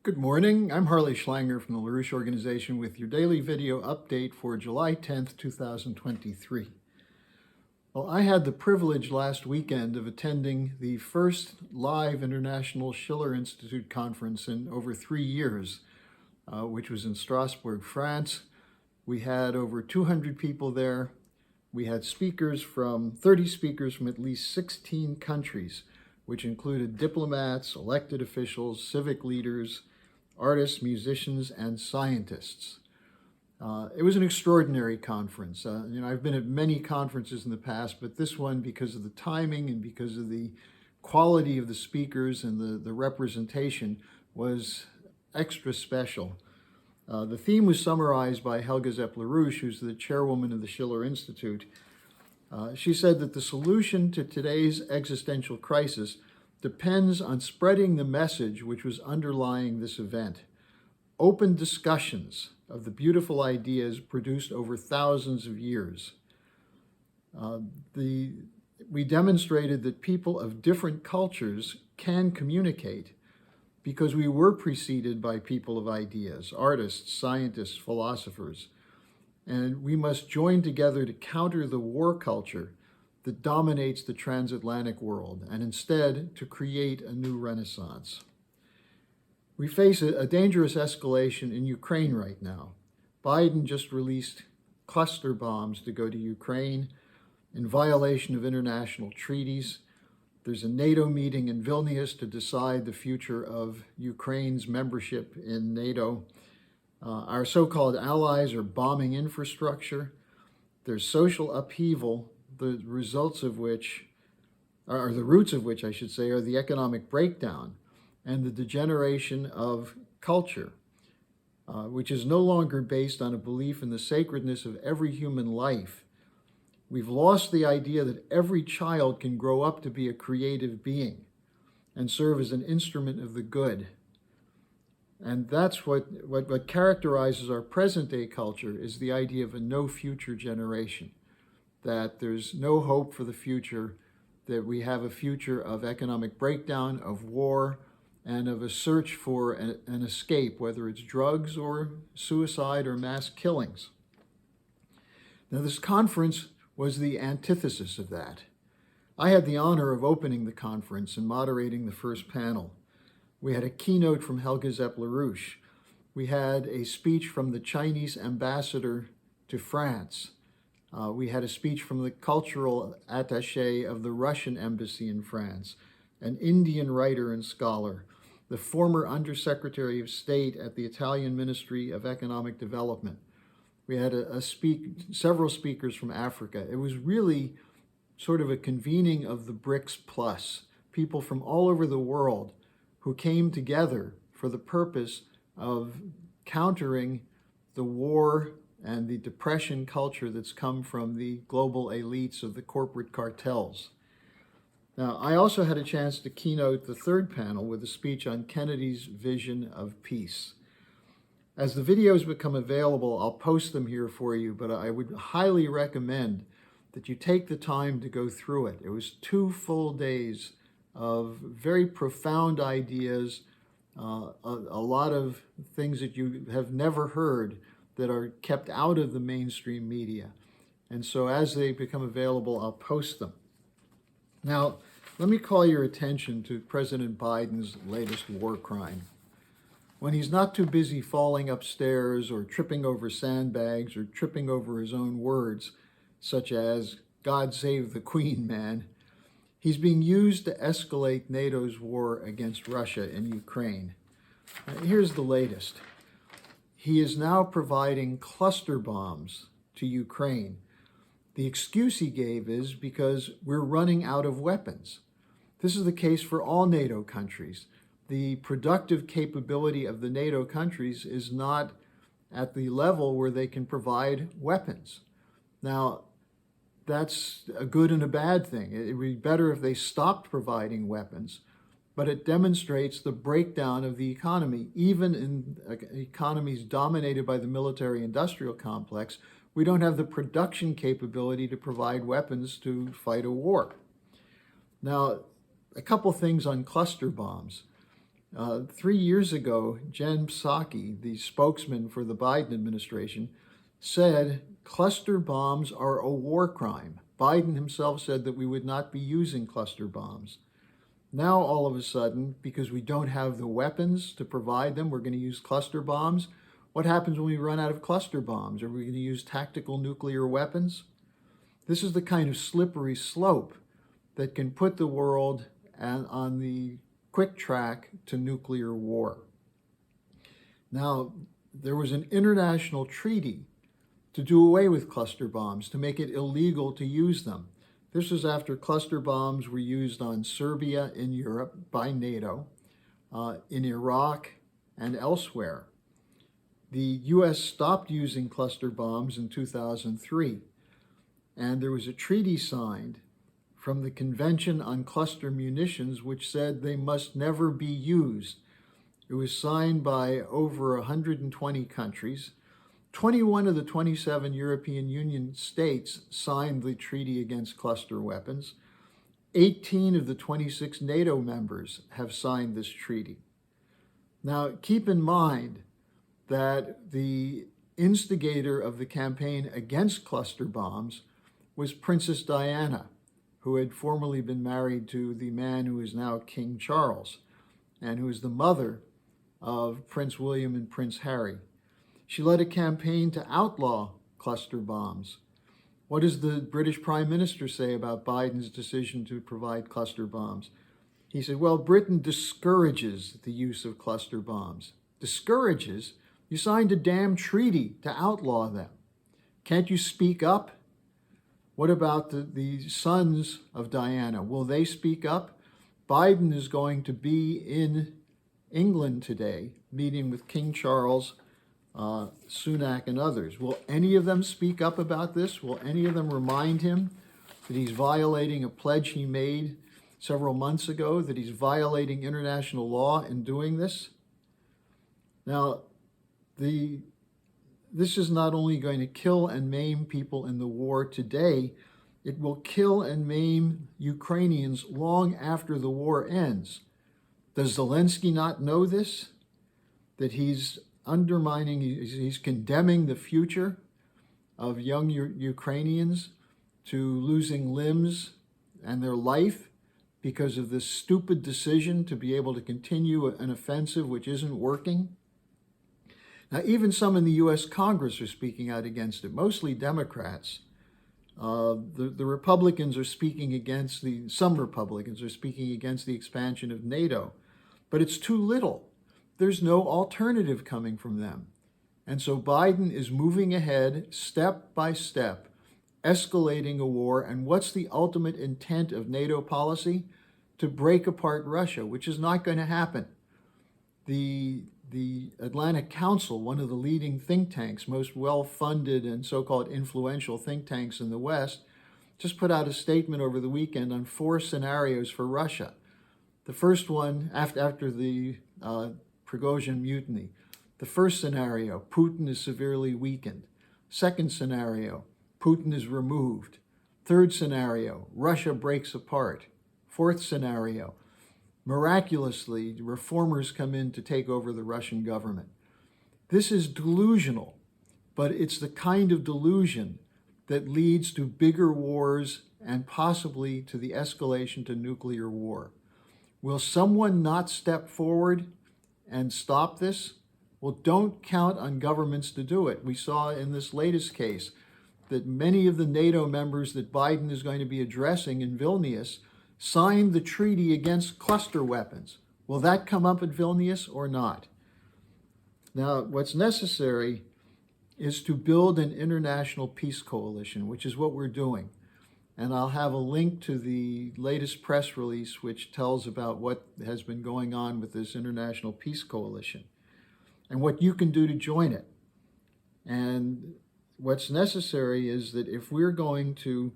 Good morning. I'm Harley Schlanger from the LaRouche Organization with your daily video update for July 10th, 2023. Well, I had the privilege last weekend of attending the first live International Schiller Institute conference in over 3 years, which was in Strasbourg, France. We had over 200 people there. We had 30 speakers from at least 16 countries, which included diplomats, elected officials, civic leaders, artists, musicians, and scientists. It was an extraordinary conference. I've been at many conferences in the past, but this one, because of the timing and because of the quality of the speakers and the representation, was extra special. The theme was summarized by Helga Zepp-LaRouche, who's the chairwoman of the Schiller Institute. She said that the solution to today's existential crisis depends on spreading the message which was underlying this event. Open discussions of the beautiful ideas produced over thousands of years. We demonstrated that people of different cultures can communicate because we were preceded by people of ideas, artists, scientists, philosophers. And we must join together to counter the war culture that dominates the transatlantic world, and instead to create a new renaissance. We face a dangerous escalation in Ukraine right now. Biden just released cluster bombs to go to Ukraine in violation of international treaties. There's a NATO meeting in Vilnius to decide the future of Ukraine's membership in NATO. Our so-called allies are bombing infrastructure. There's social upheaval, the roots of which, are the economic breakdown and the degeneration of culture, which is no longer based on a belief in the sacredness of every human life. We've lost the idea that every child can grow up to be a creative being and serve as an instrument of the good. And that's what characterizes our present-day culture, is the idea of a no future generation, that there's no hope for the future, that we have a future of economic breakdown, of war, and of a search for an escape, whether it's drugs or suicide or mass killings. Now, this conference was the antithesis of that. I had the honor of opening the conference and moderating the first panel. We had a keynote from Helga Zepp-LaRouche. We had a speech from the Chinese ambassador to France. We had a speech from the cultural attaché of the Russian embassy in France, an Indian writer and scholar, the former Undersecretary of State at the Italian Ministry of Economic Development. We had several speakers from Africa. It was really sort of a convening of the BRICS Plus, people from all over the world who came together for the purpose of countering the war and the depression culture that's come from the global elites of the corporate cartels. Now, I also had a chance to keynote the third panel with a speech on Kennedy's vision of peace. As the videos become available, I'll post them here for you, but I would highly recommend that you take the time to go through it. It was 2 full days of very profound ideas, a lot of things that you have never heard that are kept out of the mainstream media. And so as they become available, I'll post them. Now, let me call your attention to President Biden's latest war crime. When he's not too busy falling upstairs or tripping over sandbags or tripping over his own words, such as, "God save the Queen, man," he's being used to escalate NATO's war against Russia in Ukraine. Here's the latest. He is now providing cluster bombs to Ukraine. The excuse he gave is because we're running out of weapons. This is the case for all NATO countries. The productive capability of the NATO countries is not at the level where they can provide weapons. Now, that's a good and a bad thing. It would be better if they stopped providing weapons, but it demonstrates the breakdown of the economy. Even in economies dominated by the military-industrial complex, we don't have the production capability to provide weapons to fight a war. Now, a couple things on cluster bombs. 3 years ago, Jen Psaki, the spokesman for the Biden administration, said cluster bombs are a war crime. Biden himself said that we would not be using cluster bombs. Now, all of a sudden, because we don't have the weapons to provide them, we're going to use cluster bombs. What happens when we run out of cluster bombs? Are we going to use tactical nuclear weapons? This is the kind of slippery slope that can put the world on the quick track to nuclear war. Now, there was an international treaty to do away with cluster bombs, to make it illegal to use them. This was after cluster bombs were used on Serbia in Europe by NATO, in Iraq, and elsewhere. The U.S. stopped using cluster bombs in 2003, and there was a treaty signed from the Convention on Cluster Munitions, which said they must never be used. It was signed by over 120 countries. 21 of the 27 European Union states signed the treaty against cluster weapons. 18 of the 26 NATO members have signed this treaty. Now, keep in mind that the instigator of the campaign against cluster bombs was Princess Diana, who had formerly been married to the man who is now King Charles, and who is the mother of Prince William and Prince Harry. She led a campaign to outlaw cluster bombs. What does the British Prime Minister say about Biden's decision to provide cluster bombs? He said, well, Britain discourages the use of cluster bombs. Discourages? You signed a damn treaty to outlaw them. Can't you speak up? What about the sons of Diana? Will they speak up? Biden is going to be in England today, meeting with King Charles, Sunak, and others. Will any of them speak up about this? Will any of them remind him that he's violating a pledge he made several months ago, that he's violating international law in doing this? Now, this is not only going to kill and maim people in the war today, it will kill and maim Ukrainians long after the war ends. Does Zelensky not know this? That he's undermining, he's condemning the future of young Ukrainians to losing limbs and their life because of this stupid decision to be able to continue an offensive which isn't working? Now, even some in the U.S. Congress are speaking out against it, mostly Democrats. The Republicans are speaking against some Republicans are speaking against the expansion of NATO, but it's too little. There's no alternative coming from them. And so Biden is moving ahead step by step, escalating a war. And what's the ultimate intent of NATO policy? To break apart Russia, which is not going to happen. The Atlantic Council, one of the leading think tanks, most well-funded and so-called influential think tanks in the West, just put out a statement over the weekend on 4 scenarios for Russia. The first one, after the Prigozhin mutiny. The first scenario, Putin is severely weakened. Second scenario, Putin is removed. Third scenario, Russia breaks apart. Fourth scenario, miraculously, reformers come in to take over the Russian government. This is delusional, but it's the kind of delusion that leads to bigger wars and possibly to the escalation to nuclear war. Will someone not step forward and stop this? Well, don't count on governments to do it. We saw in this latest case that many of the NATO members that Biden is going to be addressing in Vilnius signed the treaty against cluster weapons. Will that come up at Vilnius or not? Now, what's necessary is to build an international peace coalition, which is what we're doing. And I'll have a link to the latest press release, which tells about what has been going on with this international peace coalition and what you can do to join it. And what's necessary is that if we're going to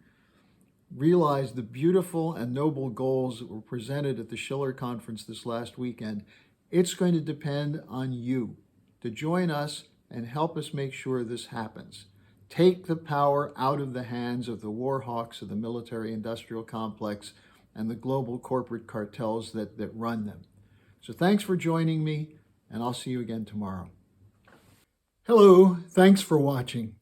realize the beautiful and noble goals that were presented at the Schiller Conference this last weekend, it's going to depend on you to join us and help us make sure this happens. Take the power out of the hands of the war hawks of the military-industrial complex and the global corporate cartels that run them. So thanks for joining me, and I'll see you again tomorrow. Hello, thanks for watching.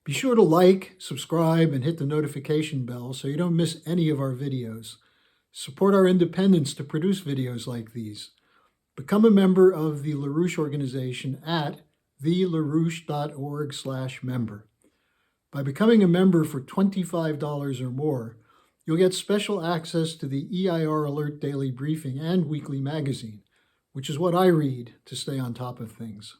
Be sure to like, subscribe, and hit the notification bell so you don't miss any of our videos. Support our independence to produce videos like these. Become a member of the LaRouche organization at thelarouche.org/member. By becoming a member for $25 or more, you'll get special access to the EIR Alert Daily Briefing and weekly magazine, which is what I read to stay on top of things.